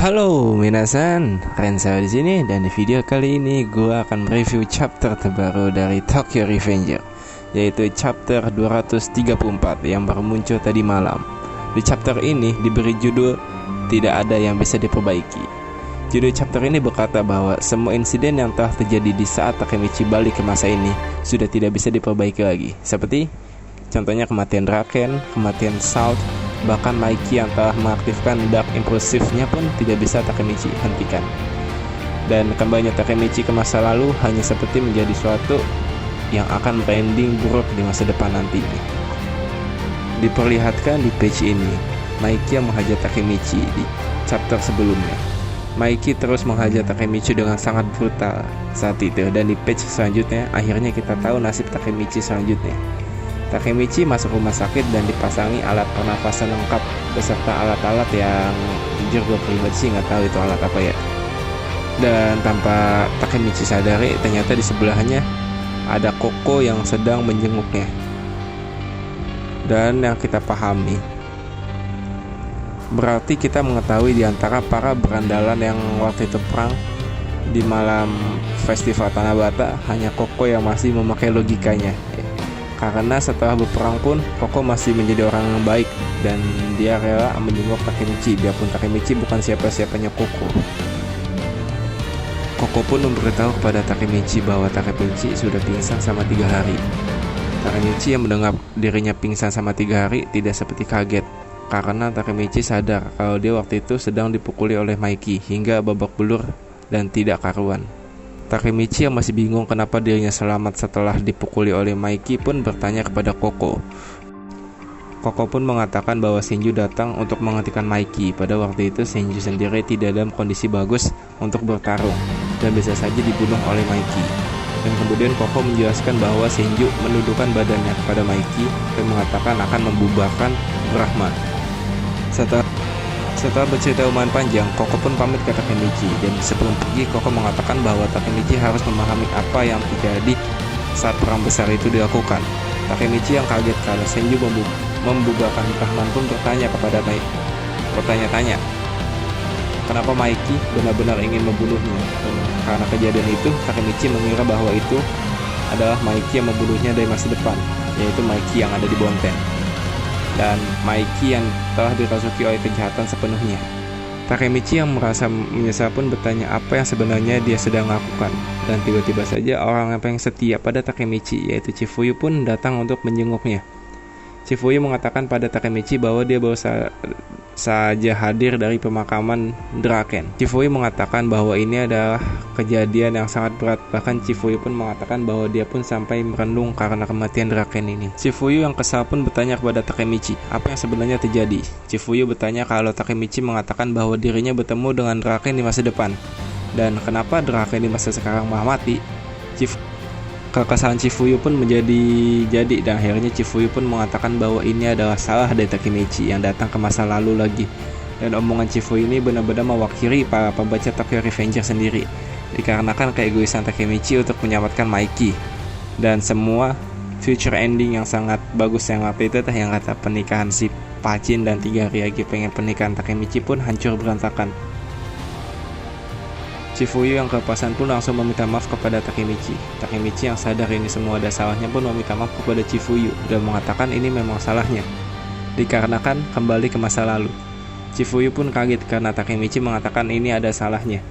Halo minasan, Rensa di sini dan di video kali ini gue akan mereview chapter terbaru dari Tokyo Revenger, yaitu chapter 234 yang baru muncul tadi malam. Di chapter ini diberi judul Tidak Ada Yang Bisa Diperbaiki. Judul chapter ini berkata bahwa semua insiden yang telah terjadi di saat Takemichi balik ke masa ini sudah tidak bisa diperbaiki lagi. Seperti contohnya kematian Draken, kematian Salt, bahkan Mikey yang telah mengaktifkan Dark Impulsifnya pun tidak bisa Takemichi hentikan. Dan kembalinya Takemichi ke masa lalu hanya seperti menjadi suatu yang akan branding buruk di masa depan nanti. Diperlihatkan di page ini, Mikey yang menghajar Takemichi di chapter sebelumnya. Mikey terus menghajar Takemichi dengan sangat brutal saat itu, dan di page selanjutnya akhirnya kita tahu nasib Takemichi selanjutnya. Takemichi masuk rumah sakit dan dipasangi alat pernafasan lengkap beserta alat-alat yang jujur gue pribadi sih nggak tahu itu alat apa ya. Dan tanpa Takemichi sadari, ternyata di sebelahnya ada Koko yang sedang menjenguknya. Dan yang kita pahami, berarti kita mengetahui di antara para berandalan yang waktu itu perang di malam festival Tanabata, hanya Koko yang masih memakai logikanya. Karena setelah berperang pun Koko masih menjadi orang yang baik dan dia rela menjenguk Takemichi biarpun Takemichi bukan siapa-siapanya Koko. Koko pun memberitahu kepada Takemichi bahwa Takemichi sudah pingsan selama 3 hari. Takemichi yang mendengar dirinya pingsan selama 3 hari tidak seperti kaget, karena Takemichi sadar kalau dia waktu itu sedang dipukuli oleh Mikey hingga babak belur dan tidak karuan. Takemichi yang masih bingung kenapa dirinya selamat setelah dipukuli oleh Mikey pun bertanya kepada Koko. Koko pun mengatakan bahwa Senju datang untuk menghentikan Mikey. Pada waktu itu Senju sendiri tidak dalam kondisi bagus untuk bertarung dan bisa saja dibunuh oleh Mikey. Dan kemudian Koko menjelaskan bahwa Senju menundukkan badannya kepada Mikey dan mengatakan akan membubarkan Brahma. Setelah bercerita lumayan panjang, Koko pun pamit ke Takemichi, dan sebelum pergi Koko mengatakan bahwa Takemichi harus memahami apa yang terjadi saat perang besar itu dilakukan. Takemichi yang kaget karena Senju membubarkan Brahman pun bertanya kepada bertanya-tanya kenapa Mikey benar-benar ingin membunuhnya. Dan karena kejadian itu, Takemichi mengira bahwa itu adalah Mikey yang membunuhnya dari masa depan, yaitu Mikey yang ada di Bonten, dan Mikey yang telah dirasuki oleh kejahatan sepenuhnya. Takemichi yang merasa menyesal pun bertanya apa yang sebenarnya dia sedang lakukan. Dan tiba-tiba saja orang yang paling setia pada Takemichi, yaitu Chifuyu pun datang untuk menjenguknya. Chifuyu mengatakan pada Takemichi bahwa dia baru saja hadir dari pemakaman Draken. Chifuyu mengatakan bahwa ini adalah kejadian yang sangat berat. Bahkan Chifuyu pun mengatakan bahwa dia pun sampai merenung karena kematian Draken ini. Chifuyu yang kesal pun bertanya kepada Takemichi apa yang sebenarnya terjadi. Chifuyu bertanya kalau Takemichi mengatakan bahwa dirinya bertemu dengan Draken di masa depan, dan kenapa Draken di masa sekarang malah mati. Kekesalan Chifuyu pun menjadi dan akhirnya Chifuyu pun mengatakan bahwa ini adalah salah dari Takemichi yang datang ke masa lalu lagi. Dan omongan Chifuyu ini benar-benar mewakili para pembaca Tokyo Revenger sendiri, dikarenakan keegoisan Takemichi untuk menyelamatkan Mikey. Dan semua future ending yang sangat bagus yang waktu itu yang kata pernikahan si Pachin dan 3 hari lagi pengen pernikahan Takemichi pun hancur berantakan. Chifuyu yang kelepasan pun langsung meminta maaf kepada Takemichi. Takemichi yang sadar ini semua ada salahnya pun meminta maaf kepada Chifuyu dan mengatakan ini memang salahnya, dikarenakan kembali ke masa lalu. Chifuyu pun kaget karena Takemichi mengatakan ini ada salahnya.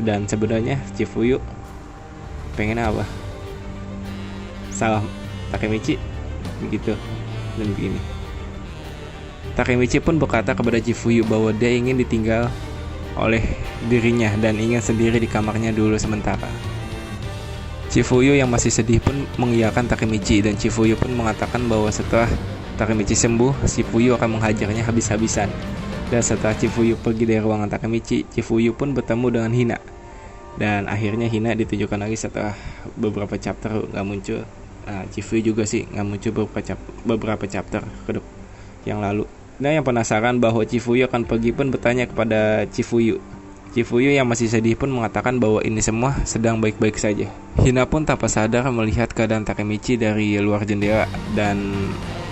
Dan sebenarnya Chifuyu pengen apa? Salah Takemichi begitu dan begini. Takemichi pun berkata kepada Chifuyu bahwa dia ingin ditinggal oleh dirinya dan ingin sendiri di kamarnya dulu sementara. Chifuyu yang masih sedih pun mengiyakan Takemichi, dan Chifuyu pun mengatakan bahwa setelah Takemichi sembuh, Chifuyu akan menghajarnya habis-habisan. Dan setelah Chifuyu pergi dari ruangan Takemichi, Chifuyu pun bertemu dengan Hina. Dan akhirnya Hina ditunjukkan lagi setelah beberapa chapter gak muncul. Chifuyu juga sih gak muncul beberapa chapter yang lalu. Nah, yang penasaran bahwa Chifuyu akan pergi pun bertanya kepada Chifuyu. Chifuyu yang masih sedih pun mengatakan bahwa ini semua sedang baik-baik saja. Hina pun tanpa sadar melihat keadaan Takemichi dari luar jendela, dan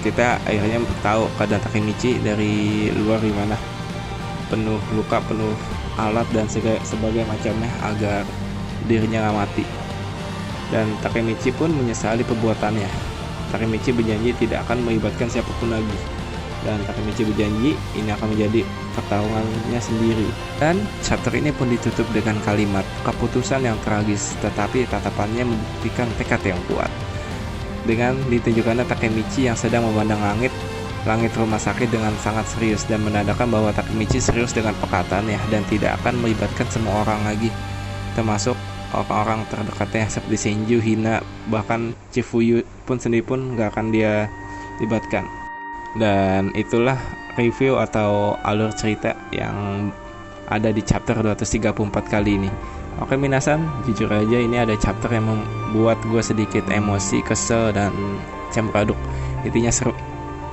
kita akhirnya tahu keadaan Takemichi dari luar gimana. Penuh luka, penuh alat dan sebagai macamnya agar dirinya nggak mati. Dan Takemichi pun menyesali perbuatannya. Takemichi berjanji tidak akan melibatkan siapapun lagi. Dan Takemichi berjanji ini akan menjadi pertarungannya sendiri. Dan chapter ini pun ditutup dengan kalimat keputusan yang tragis, tetapi tatapannya membuktikan tekad yang kuat. Dengan ditunjukkannya Takemichi yang sedang memandang langit rumah sakit dengan sangat serius, dan menandakan bahwa Takemichi serius dengan perkataannya dan tidak akan melibatkan semua orang lagi, termasuk orang-orang terdekatnya seperti Senju, Hina, bahkan Chifuyu sendiri pun gak akan dia libatkan. Dan itulah review atau alur cerita yang ada di chapter 234 kali ini. Oke minasan, jujur aja ini ada chapter yang membuat gue sedikit emosi, kesel, dan campur aduk. Intinya seru.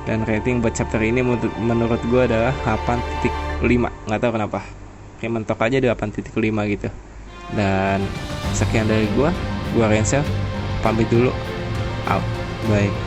Dan rating buat chapter ini menurut gue adalah 8.5. Gak tahu kenapa, kayak mentok aja di 8.5 gitu. Dan sekian dari gue Rensel, pamit dulu, out, bye.